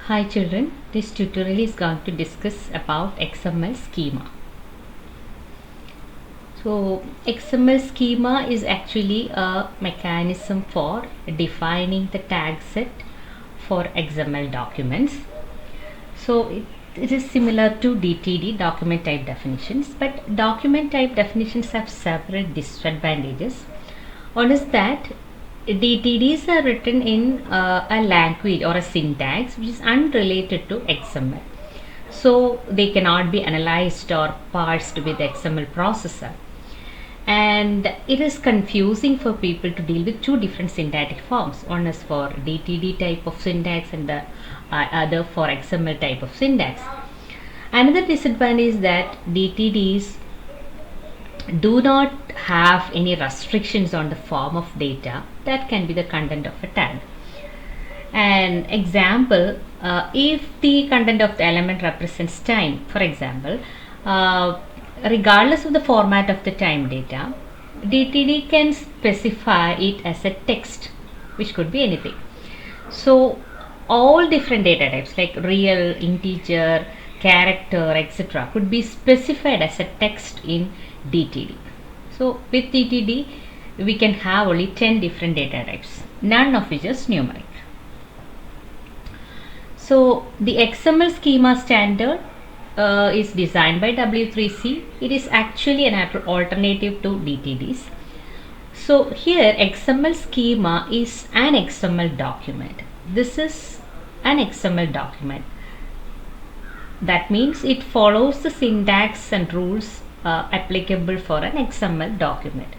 Hi children, this tutorial is going to discuss about XML schema. So XML schema is actually a mechanism for defining the tag set for XML documents. So it is similar to DTD, document type definitions, but document type definitions have several disadvantages. One is that DTDs are written in a language or a syntax which is unrelated to XML. So they cannot be analyzed or parsed with XML processor. And it is confusing for people to deal with two different syntactic forms. One is for DTD type of syntax and the other for XML type of syntax. Another disadvantage is that DTDs do not have any restrictions on the form of data that can be the content of a tag. An example, if the content of the element represents time, for example, regardless of the format of the time data, DTD can specify it as a text, which could be anything. So all different data types like real, integer, character, etc. could be specified as a text in DTD. So with DTD, we can have only 10 different data types, none of which is numeric. So the XML schema standard is designed by W3C. It is actually an alternative to DTDs. So here XML schema is an XML document. This is an XML document. That means it follows the syntax and rules applicable for an XML document.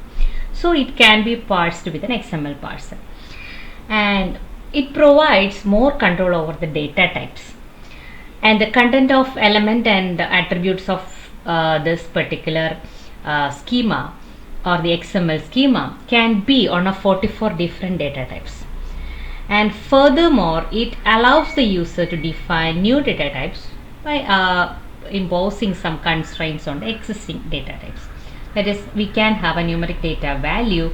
So it can be parsed with an XML parser. And it provides more control over the data types. And the content of element and attributes of this particular schema or the XML schema can be on a 44 different data types. And furthermore, it allows the user to define new data types by imposing some constraints on the existing data types. That is, we can have a numeric data value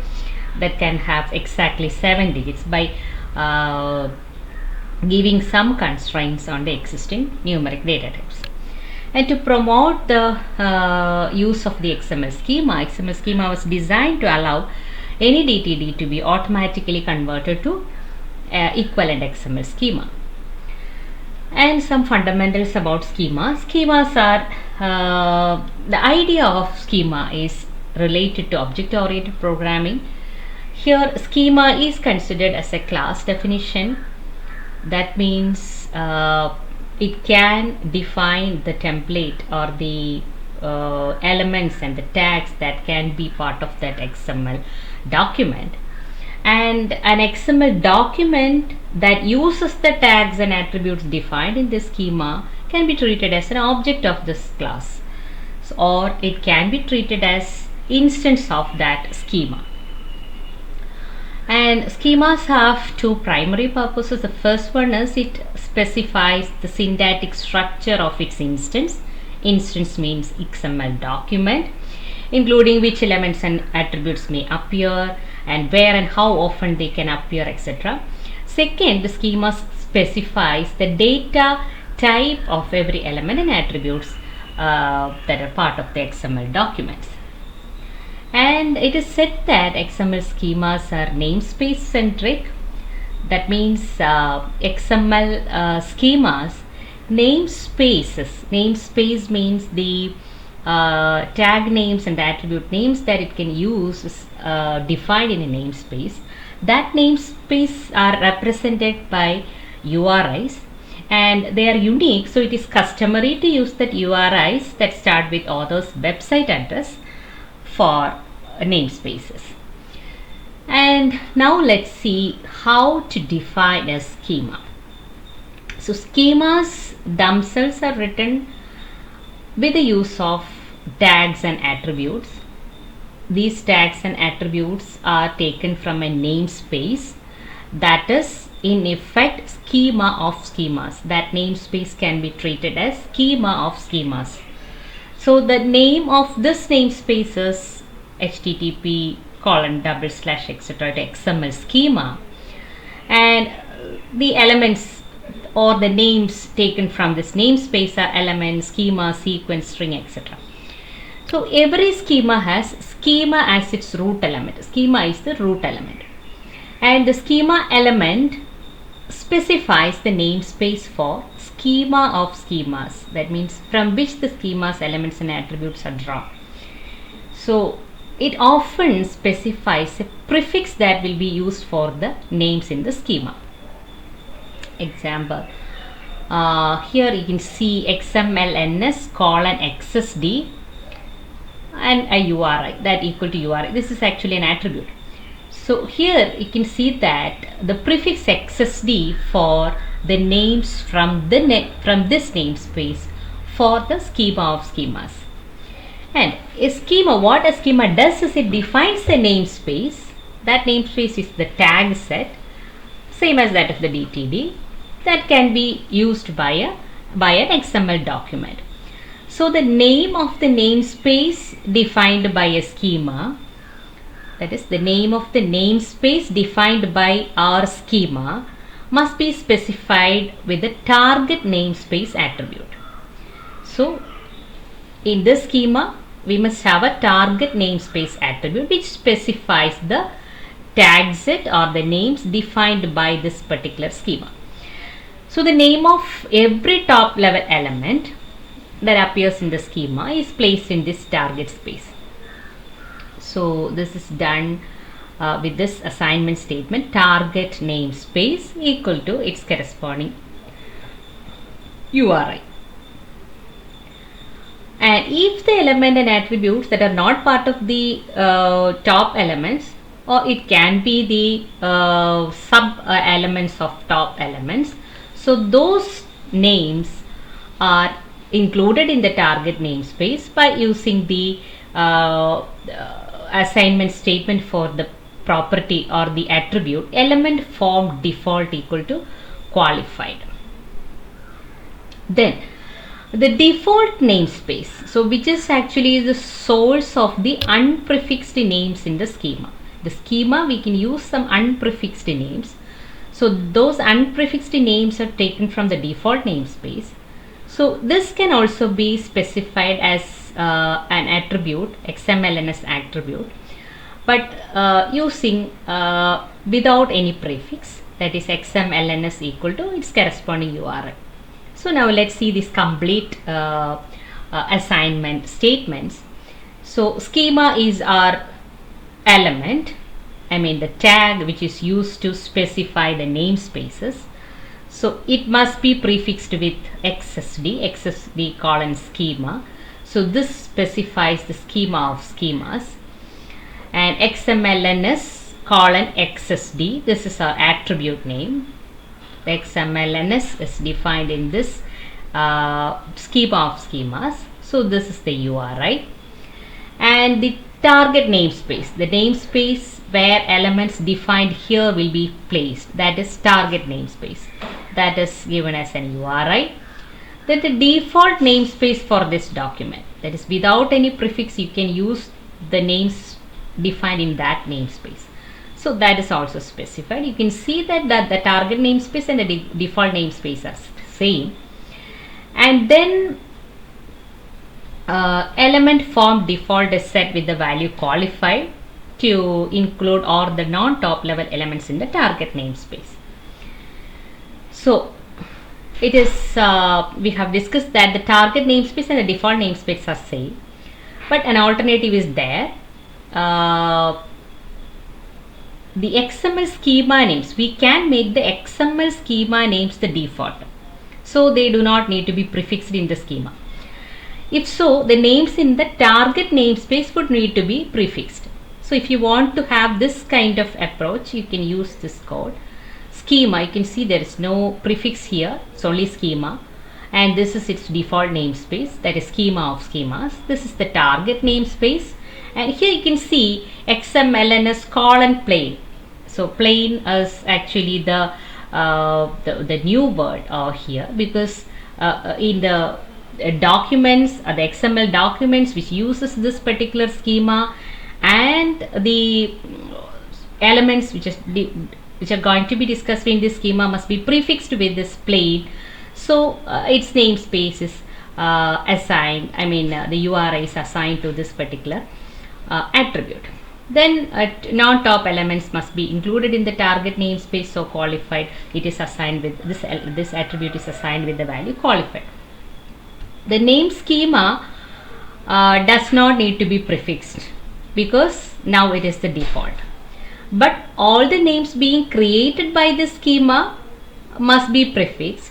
that can have exactly 7 digits by giving some constraints on the existing numeric data types. And to promote the use of the XML schema was designed to allow any DTD to be automatically converted to equivalent XML schema. And some fundamentals about schema. Schemas are, the idea of schema is related to object-oriented programming. Here schema is considered as a class definition. That means it can define the template or the elements and the tags that can be part of that XML document. And an XML document that uses the tags and attributes defined in this schema can be treated as an object of this class, or it can be treated as instance of that schema. And schemas have two primary purposes. The first one is it specifies the syntactic structure of its instance. Instance means XML document, including which elements and attributes may appear and where and how often they can appear, etc. Second, the schema specifies the data type of every element and attributes that are part of the XML documents. And it is said that XML schemas are namespace centric. That means XML schemas, namespace means the tag names and the attribute names that it can use is defined in a namespace. That namespace are represented by URIs and they are unique, so it is customary to use that URIs that start with author's website address for namespaces. And now let's see how to define a schema. So schemas themselves are written with the use of tags and attributes. These tags and attributes are taken from a namespace, that is in effect schema of schemas. That namespace can be treated as schema of schemas. So the name of this namespace is http:// etc. to XML schema, and the elements or the names taken from this namespace are element, schema, sequence, string, etc. So every schema has schema as its root element. Schema is the root element, and the schema element specifies the namespace for schema of schemas. That means from which the schema's elements and attributes are drawn. So it often specifies a prefix that will be used for the names in the schema. Example, here you can see XMLNS colon XSD and a URI that equal to URI. This is actually an attribute. So here you can see that the prefix XSD for the names from this namespace for the schema of schemas. And a schema, what a schema does is it defines the namespace. That namespace is the tag set, same as that of the DTD, that can be used by an XML document. So the name of the namespace defined by a schema, that is the name of the namespace defined by our schema, must be specified with the target namespace attribute. So in this schema we must have a target namespace attribute which specifies the tag set or the names defined by this particular schema. So the name of every top level element that appears in the schema is placed in this target space. So this is done with this assignment statement, target namespace equal to its corresponding URI. And if the element and attributes that are not part of the top elements, or it can be the sub elements of top elements, so those names are included in the target namespace by using the assignment statement for the property or the attribute element form default equal to qualified. Then the default namespace, so which is actually the source of the unprefixed names in the schema. The schema we can use some unprefixed names. So those unprefixed names are taken from the default namespace. So this can also be specified as an attribute, XMLNS attribute, but using without any prefix, that is XMLNS equal to its corresponding URL. So now let's see these complete assignment statements. So schema is our element, I mean the tag which is used to specify the namespaces. So it must be prefixed with XSD colon schema. So this specifies the schema of schemas. And XMLNS colon XSD, this is our attribute name. The XMLNS is defined in this schema of schemas. So this is the URI. And the target namespace, the namespace where elements defined here will be placed, that is target namespace, that is given as an URI. Then the default namespace for this document, that is without any prefix you can use the names defined in that namespace. So that is also specified. You can see that the target namespace and the default namespace are same. And then element form default is set with the value qualified to include all the non-top level elements in the target namespace. So it is we have discussed that the target namespace and the default namespace are same, but an alternative is there. The XML schema names, we can make the XML schema names the default, so they do not need to be prefixed in the schema. If so, the names in the target namespace would need to be prefixed. So if you want to have this kind of approach, you can use this code. Schema, you can see there is no prefix here, it's only schema, and this is its default namespace, that is schema of schemas. This is the target namespace, and here you can see XMLNS colon plain. So plain is actually the new word here, because in the documents, the XML documents which uses this particular schema, and the elements which is which are going to be discussed in this schema must be prefixed with this plain. So its namespace is assigned, the URI is assigned to this particular attribute. Then non-top elements must be included in the target namespace, so qualified, it is assigned with this attribute is assigned with the value qualified. The name schema does not need to be prefixed because now it is the default, but all the names being created by this schema must be prefixed,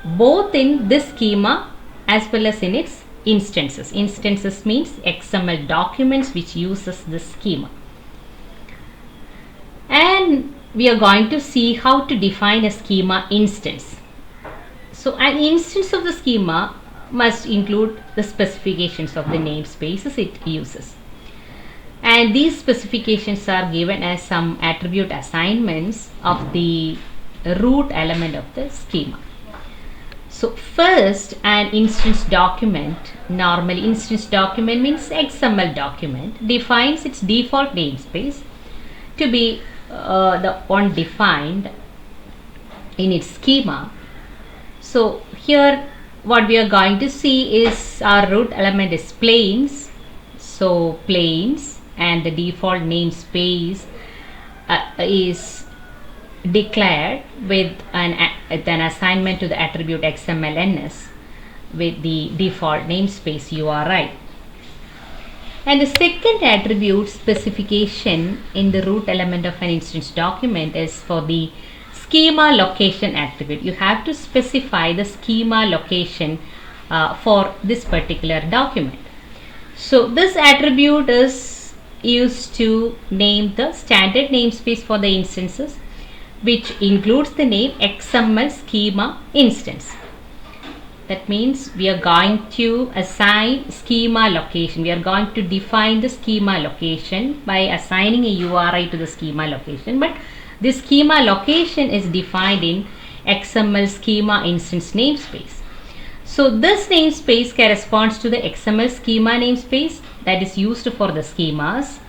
both in this schema as well as in its instances. Instances means XML documents which uses this schema. And we are going to see how to define a schema instance. So an instance of the schema must include the specifications of the namespaces it uses. And these specifications are given as some attribute assignments of the root element of the schema. So first, an instance document, normally instance document means XML document, defines its default namespace to be the one defined in its schema. So here what we are going to see is our root element is plains. So plains, and the default namespace is declared with an assignment to the attribute XMLNS with the default namespace URI. And the second attribute specification in the root element of an instance document is for the schema location attribute. You have to specify the schema location for this particular document. So this attribute is used to name the standard namespace for the instances, which includes the name XML schema instance. That means we are going to assign schema location. We are going to define the schema location by assigning a URI to the schema location, but this schema location is defined in XML schema instance namespace. So this namespace corresponds to the XML schema namespace that is used for the schemas.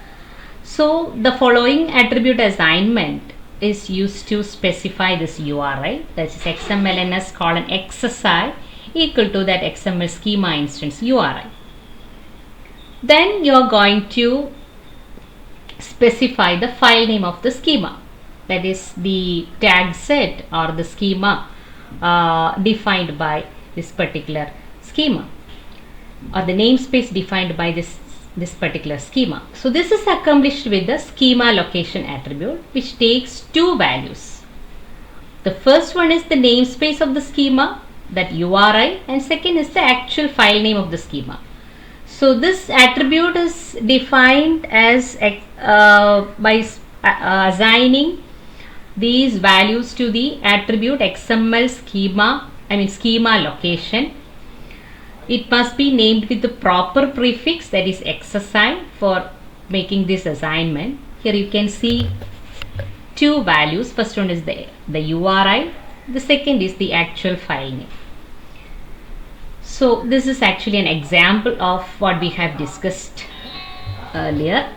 So the following attribute assignment is used to specify this URI, that is XMLNS XSI equal to that XML schema instance URI. Then you are going to specify the file name of the schema, that is the tag set or the schema defined by this particular schema, or the namespace defined by this particular schema. So this is accomplished with the schema location attribute, which takes two values. The first one is the namespace of the schema, that URI, and second is the actual file name of the schema. So this attribute is defined as by assigning these values to the attribute XML schema location. It must be named with the proper prefix, that is XSI, for making this assignment. Here you can see two values. First one is the URI, the second is the actual file name. So this is actually an example of what we have discussed earlier.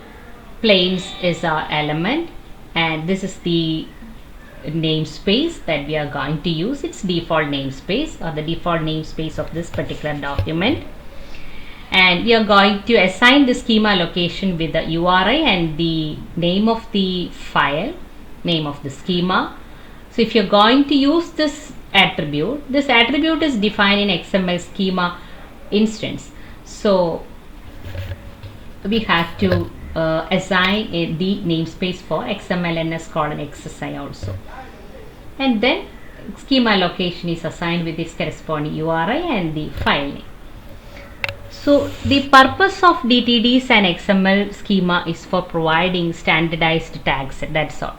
Plains is our element, and this is the namespace that we are going to use, its default namespace or the default namespace of this particular document, and we are going to assign the schema location with the URI and the name of the file, name of the schema. So if you're going to use this attribute is defined in XML schema instance, so we have to assign the namespace for XMLNS XSI also, and then schema location is assigned with its corresponding URI and the file name. So the purpose of DTDs and XML schema is for providing standardized tags, that's all.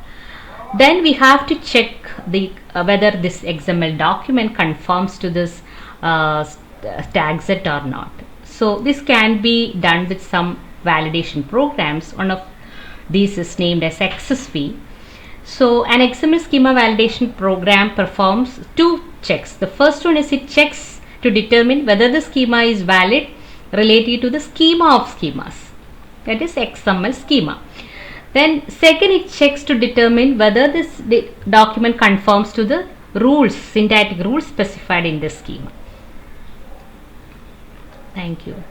Then we have to check the whether this XML document conforms to this tag set or not. So this can be done with some validation programs. One of these is named as XSV. So an XML schema validation program performs two checks. The first one is it checks to determine whether the schema is valid related to the schema of schemas, that is XML schema. Then second, it checks to determine whether this document conforms to the rules, syntactic rules specified in the schema. Thank you.